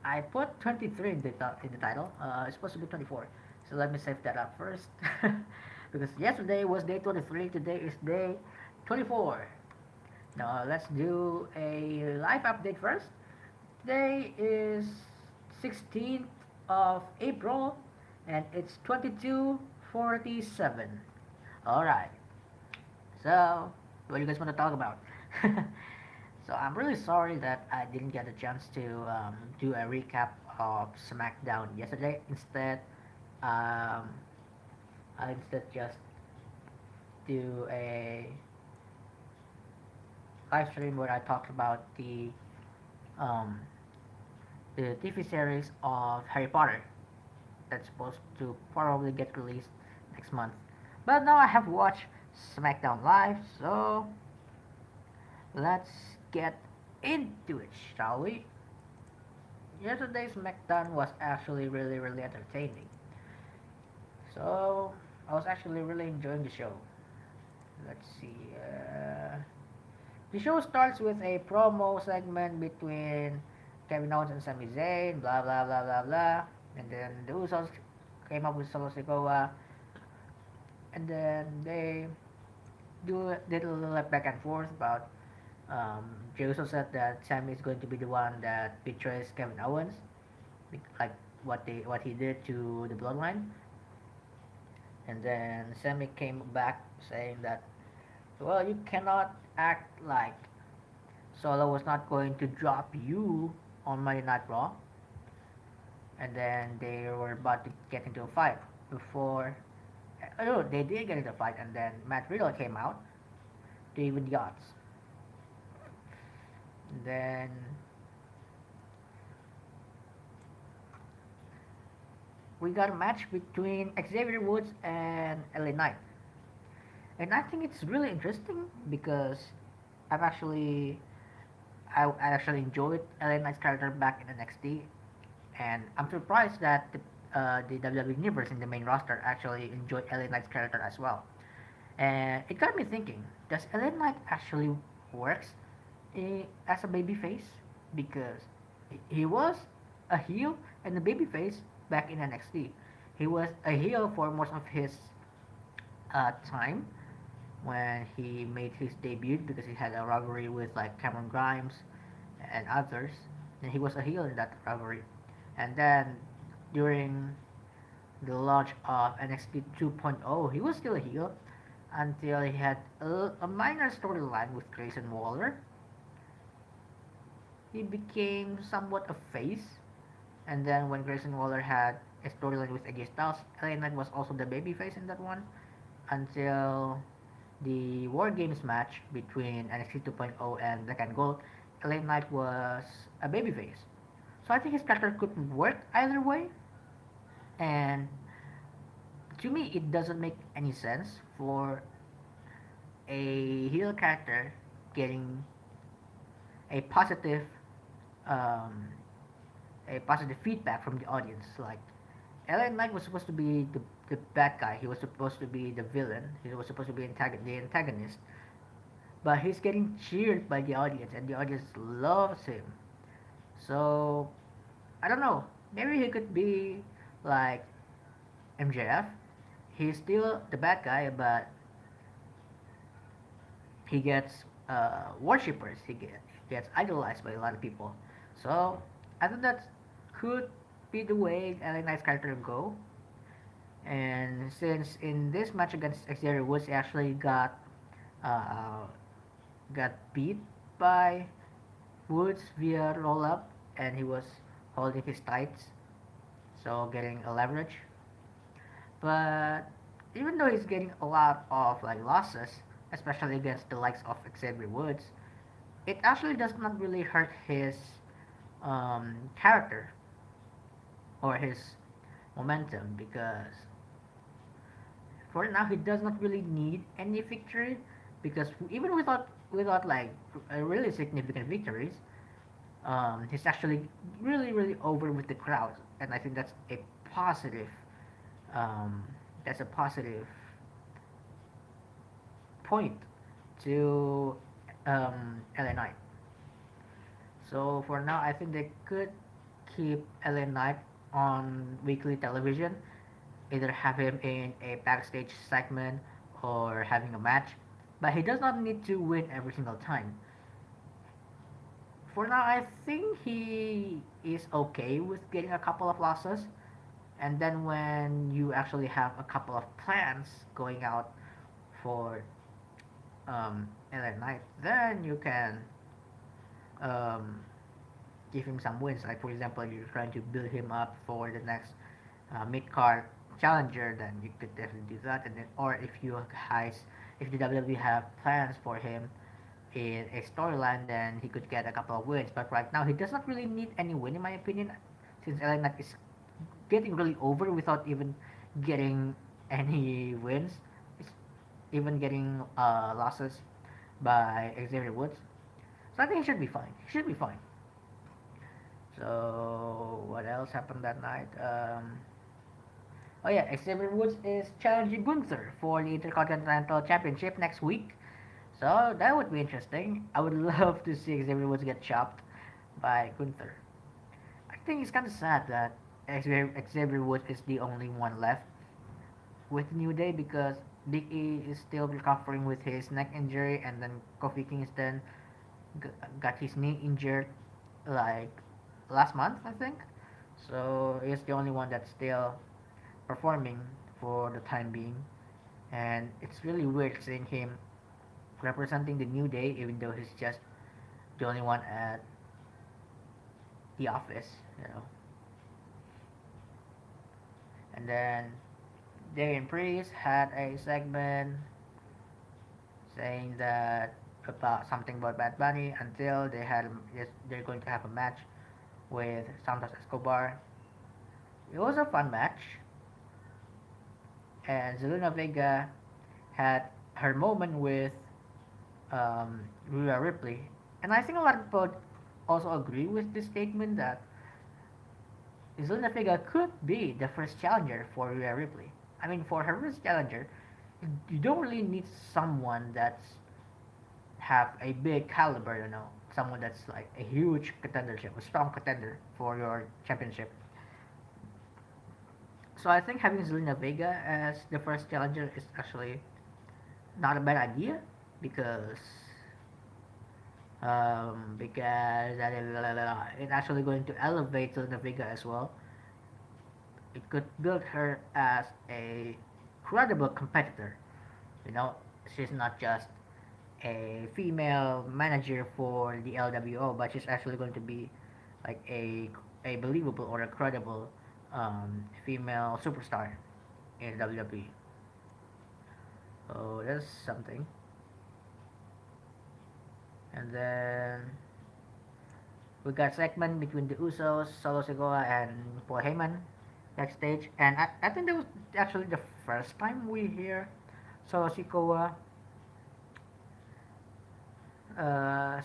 I put 23 in the title. It's supposed to be 24. So let me save that up first. Because yesterday was day 23, today is day 24. Now let's do a live update first. Today is 16th of April and it's 22:47. Alright, so what do you guys want to talk about? So I'm really sorry that I didn't get a chance to do a recap of SmackDown yesterday. Um, I instead just do a live stream where I talked about um, the TV series of Harry Potter that's supposed to probably get released next month. But now I have watched SmackDown Live, so let's get into it, shall we? Yesterday's SmackDown was actually really entertaining. So I was actually really enjoying the show. Let's see. The show starts with a promo segment between Kevin Owens and Sami Zayn, blah blah blah blah blah, and then the Usos came up with Solo Sikoa, and then they did a little like back and forth about. Jey Uso said that Sami is going to be the one that betrays Kevin Owens, like what he did to the Bloodline, and then Sami came back saying that, well, you cannot act like Solo was not going to drop you on Monday Night Raw, and then they were about to get into a fight before. Oh, they did get into a fight, and then Matt Riddle came out to even the odds. Then we got a match between Xavier Woods and LA Knight, and I think it's really interesting because I've actually I actually enjoyed LA Knight's character back in NXT, and I'm surprised that the WWE Universe in the main roster actually enjoyed LA Knight's character as well. And it got me thinking: does LA Knight actually works as a babyface? Because he was a heel and a babyface back in NXT. He was a heel for most of his time when he made his debut because he had a rivalry with like Cameron Grimes and others, and he was a heel in that rivalry. And then during the launch of NXT 2.0, he was still a heel until he had a minor storyline with Grayson Waller. He became somewhat a face, and then when Grayson Waller had a storyline with AJ Styles, LA Knight was also the babyface in that one until the War Games match between NXT 2.0 and Black and Gold. LA Knight was a babyface. So I think his character could work either way, and to me, it doesn't make any sense for a heel character getting a um, positive feedback from the audience. Like LA Knight was supposed to be the bad guy. He was supposed to be the villain. He was supposed to be the antagonist. But he's getting cheered by the audience, and the audience loves him. So I don't know. Maybe he could be like MJF. He's still the bad guy, but he gets worshippers. Gets idolized by a lot of people. So I think that could be the way LA Knight's character will go. And since in this match against Xavier Woods, he actually uh, got beat by Woods via roll up, and he was holding his tights, so getting a leverage. But even though he's getting a lot of like losses, especially against the likes of Xavier Woods, it actually does not really hurt his character or his momentum because for now he does not really need any victory because even without like really significant victories, he's actually really over with the crowd, and I think positive. Um, that's a positive point to LA Knight. So for now, I think they could keep LA Knight on weekly television, either have him in a backstage segment or having a match, but he does not need to win every single time. For now, I think he is okay with getting a couple of losses, and then when you actually have a couple of plans going out for LA Knight, then you can um, give him some wins. Like for example, you're trying to build him up for the next mid card challenger, then you could definitely do that. And then, or if the WWE have plans for him in a storyline, then he could get a couple of wins. But right now, he does not really need any win, in my opinion, since LA Knight is getting really over without even getting any wins. It's even getting losses by Xavier Woods. So I think he should be fine. He should be fine. So what else happened that night? Oh yeah, Xavier Woods is challenging Gunther for the Intercontinental Championship next week. So that would be interesting. I would love to see Xavier Woods get chopped by Gunther. I think it's kind of sad that Xavier Woods is the only one left with New Day because Big E is still recovering with his neck injury, and then Kofi Kingston got his knee injured like last month, I think. So he's the only one that's still performing for the time being, and it's really weird seeing him representing the New Day, even though he's just the only one at the office, you know. And then Damian Priest had a segment saying that about something about Bad Bunny until they're going to have a match with Santos Escobar. It was a fun match, and Zelina Vega had her moment with Rhea Ripley, and I think a lot of people also agree with this statement that Zelina Vega could be the first challenger for Rhea Ripley. I mean, for her first challenger, you don't really need someone that's have a big caliber, you know, someone that's like a huge contendership, a strong contender for your championship. So I think having Zelina Vega as the first challenger is actually not a bad idea because it's actually going to elevate Zelina Vega as well. It could build her as a credible competitor. You know, she's not just a female manager for the LWO, but she's actually going to be like a believable or a credible female superstar in WWE. So that's something. And then we got segment between the Usos, Solo Sikoa, and Paul Heyman backstage. And I think that was actually the first time we hear Solo Sikoa uh,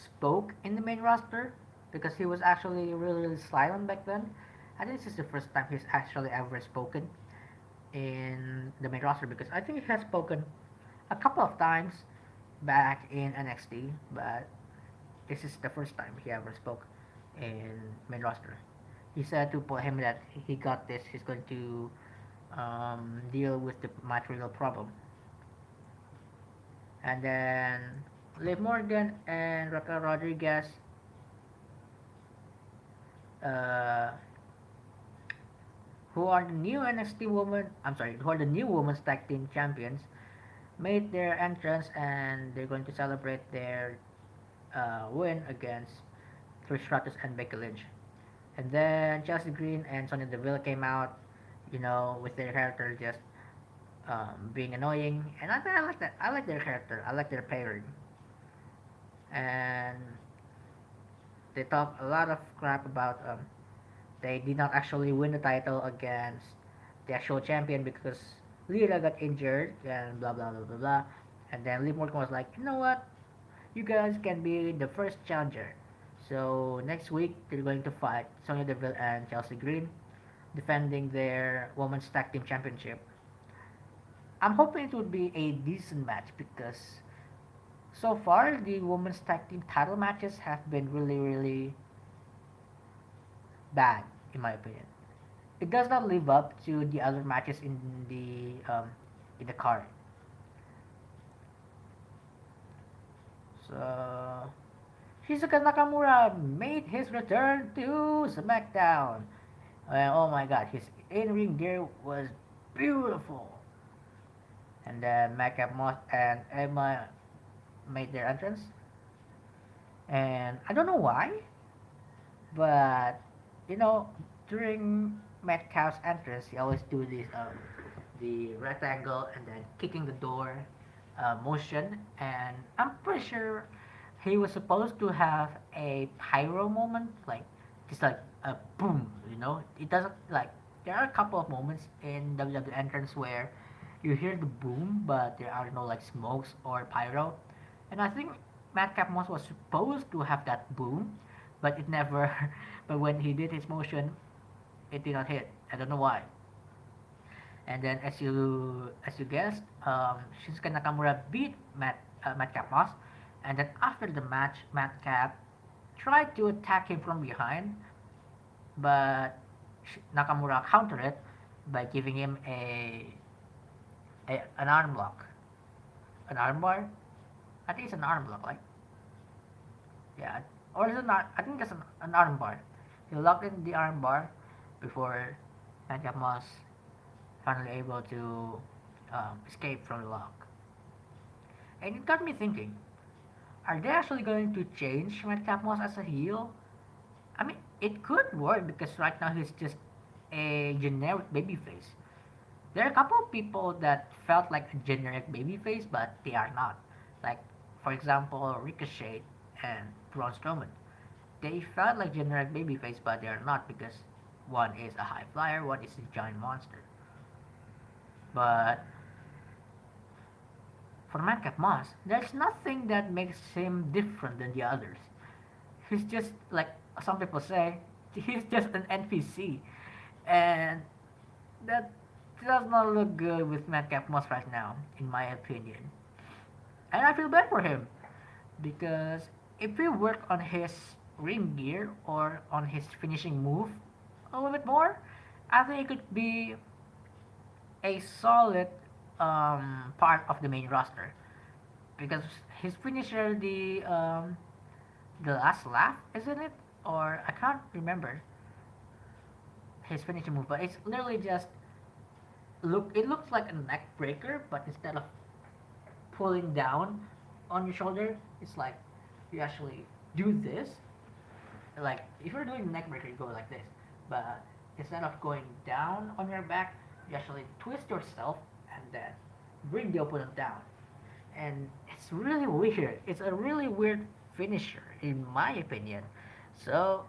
spoke in the main roster because he was actually really, really silent back then. I think this is the first time he's actually ever spoken in the main roster because I think he has spoken a couple of times back in NXT, but this is the first time he ever spoke in main roster. He said to Paul Heyman that he got this. He's going to deal with the material problem. And then Liv Morgan and Raquel Rodriguez, uh, who are the new NXT women, I'm sorry, who are the new women's tag team champions, made their entrance and they're going to celebrate their win against Trish Stratus and Becky Lynch. And then Chelsea Green and Sonya Deville came out, you know, with their character just being annoying, and I like that. I like their character. I like their pairing, and they talk a lot of crap about they did not actually win the title against the actual champion because Lita got injured and blah blah blah blah blah. And then Liv Morgan was like, you know what? You guys can be the first challenger. So next week they're going to fight Sonya Deville and Chelsea Green, defending their women's tag team championship. I'm hoping it would be a decent match because so far the women's tag team title matches have been really really bad in my opinion. It does not live up to the other matches in the card. So Shinsuke Nakamura made his return to SmackDown. And oh my god, his in-ring gear was beautiful. And then Macap Moss and Emma made their entrance. And I don't know why, but you know, during Metcalf's entrance, he always do this the rectangle and then kicking the door motion, and I'm pretty sure he was supposed to have a pyro moment, like just like a boom, you know. It doesn't like there are a couple of moments in WWE entrance where you hear the boom, but there are no like smokes or pyro, and I think Madcap Moss was supposed to have that boom, but it never. But when he did his motion, it did not hit. I don't know why. And then, as you guessed, Shinsuke Nakamura beat Madcap Moss, and then after the match, Madcap tried to attack him from behind, but Nakamura countered it by giving him a an arm lock, an arm bar. I think it's an arm lock, like yeah, or is it not? I think it's an arm bar. He locked in the arm bar before Madcap Moss finally able to escape from the lock. And it got me thinking, are they actually going to change Madcap Moss as a heel? I mean, it could work because right now he's just a generic babyface. There are a couple of people that felt like a generic babyface, but they are not. Like, for example, Ricochet and Braun Strowman. They felt like generic babyface, but they are not because one is a high flyer, one is a giant monster. But for Madcap Moss, there's nothing that makes him different than the others. He's just like some people say, he's just an NPC, and that does not look good with Madcap Moss right now, in my opinion. And I feel bad for him because if we work on his ring gear or on his finishing move a little bit more, I think it could be a solid part of the main roster because his finisher, the last laugh, isn't it? Or I can't remember his finishing move, but it's literally just look. It looks like a neck breaker, but instead of pulling down on your shoulder, it's like you actually do this. Like if you're doing neck breaker, you go like this, but instead of going down on your back, you actually twist yourself and then bring the opponent down. And it's really weird. It's a really weird finisher, in my opinion. So,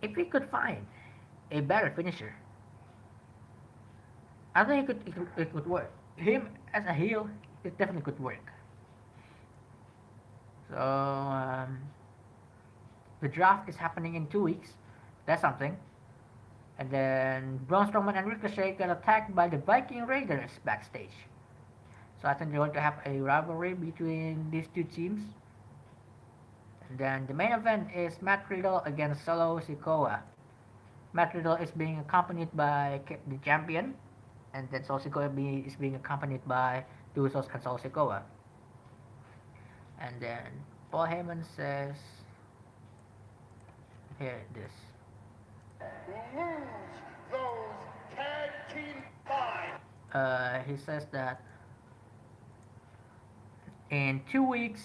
if we could find a better finisher, I think it could work. Him as a heel, it definitely could work. So, the draft is happening in 2 weeks. That's something. And then Braun Strowman and Ricochet got attacked by the Viking Raiders backstage. So I think they're going to have a rivalry between these two teams. And then the main event is Matt Riddle against Solo Sikoa. Matt Riddle is being accompanied by the champion, and then Solo Sikoa is being accompanied by the Usos and Solo Sikoa. And then Paul Heyman says, here this. Will lose those tag team fights. He says that in 2 weeks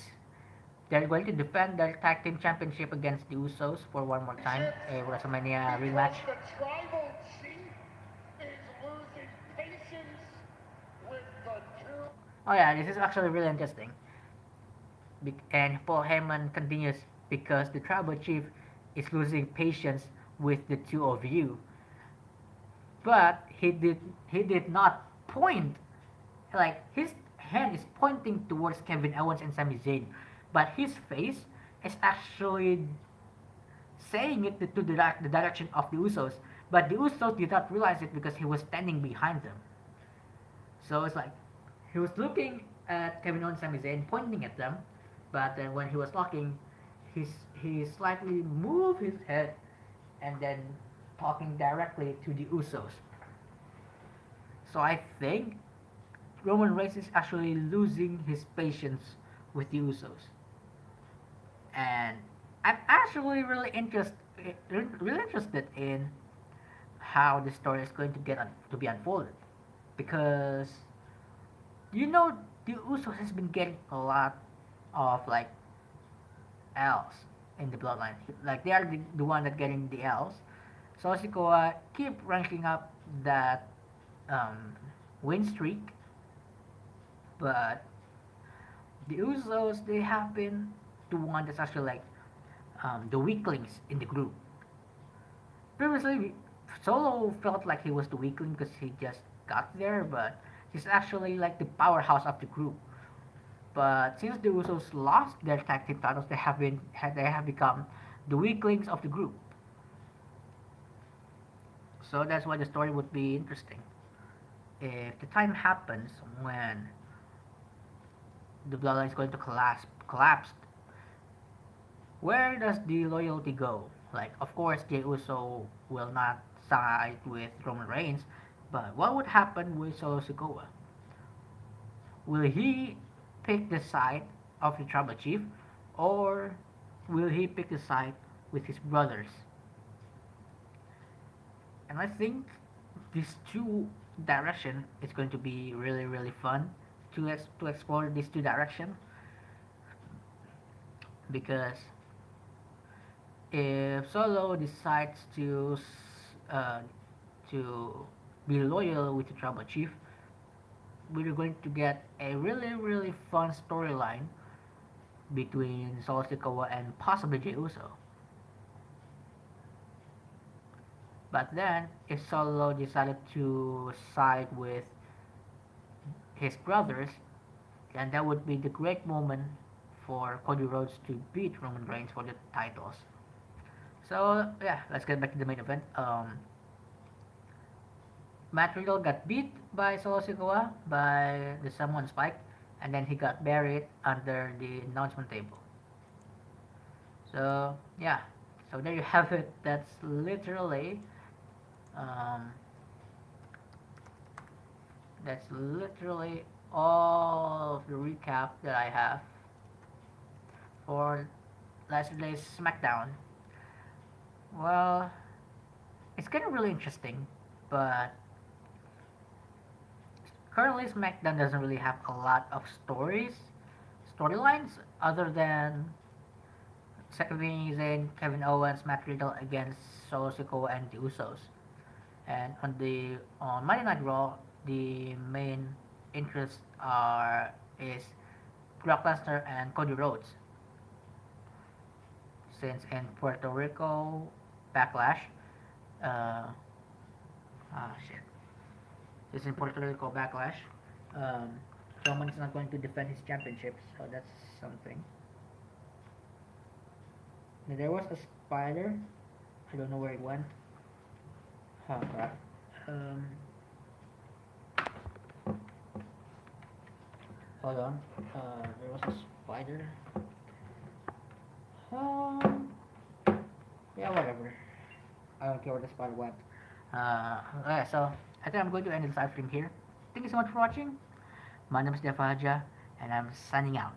they're going to defend their tag team championship against the Usos for one more time, a WrestleMania rematch. The tribal chief is losing patience with the two. Oh yeah, this is actually really interesting. And Paul Heyman continues because the tribal chief is losing patience with the two of you. But he did not point, like his hand is pointing towards Kevin Owens and Sami Zayn, but his face is actually saying it to the direction of the Usos. But the Usos did not realize it because he was standing behind them. So it's like he was looking at Kevin Owens and Sami Zayn, pointing at them, but then when he was talking, he slightly moved his head and then talking directly to the Usos. So I think Roman Reigns is actually losing his patience with the Usos, and I'm actually really interested in how the story is going to to be unfolded, because you know the Usos has been getting a lot of like L's in the bloodline. Like they are the one that getting the L's. So Sikoa keep ranking up that um, win streak, but the Usos they have been the one that's actually like the weaklings in the group. Previously, Solo felt like he was the weakling because he just got there, but he's actually like the powerhouse of the group. But since the Usos lost their tag team titles, they have become the weaklings of the group. So that's why the story would be interesting. If the time happens when the bloodline is going to collapse, where does the loyalty go? Like, of course, Jey Uso will not side with Roman Reigns, but what would happen with Solo Sikoa? Will he pick the side of the tribal chief, or will he pick the side with his brothers? And I think these two direction is going to be really fun to explore these two direction, because if Solo decides uh, to be loyal with the tribal chief, we're going to get a really fun storyline between Solo Sikoa and possibly Jey Uso. But then, if Solo decided to side with his brothers, then that would be the great moment for Cody Rhodes to beat Roman Reigns for the titles. So yeah, let's get back to the main event. Matt Riddle got beat by Solo Sikoa by the Samoan Spike, and then he got buried under the announcement table. So yeah, so there you have it. Um, that's literally all of the recap that I have for last day's SmackDown. Well, it's getting really interesting, but currently SmackDown doesn't really have a lot of storylines, other than Sami Zayn, Kevin Owens, Matt Riddle against Solo Sikoa and the Usos. And on Monday Night Raw, the main interest are is Brock Lesnar and Cody Rhodes, since in Puerto Rico Backlash, uh, shit, since in Puerto Rico Backlash, um, Roman is not going to defend his championship, so that's something. Now, there was a spider. I don't know where it went. Oh crap. Um, Hold on. There was a spider. Um, yeah, whatever. I don't care where the spider went. Okay, so I think I'm going to end this live stream here. Thank you so much for watching. My name is Defaja, and I'm signing out.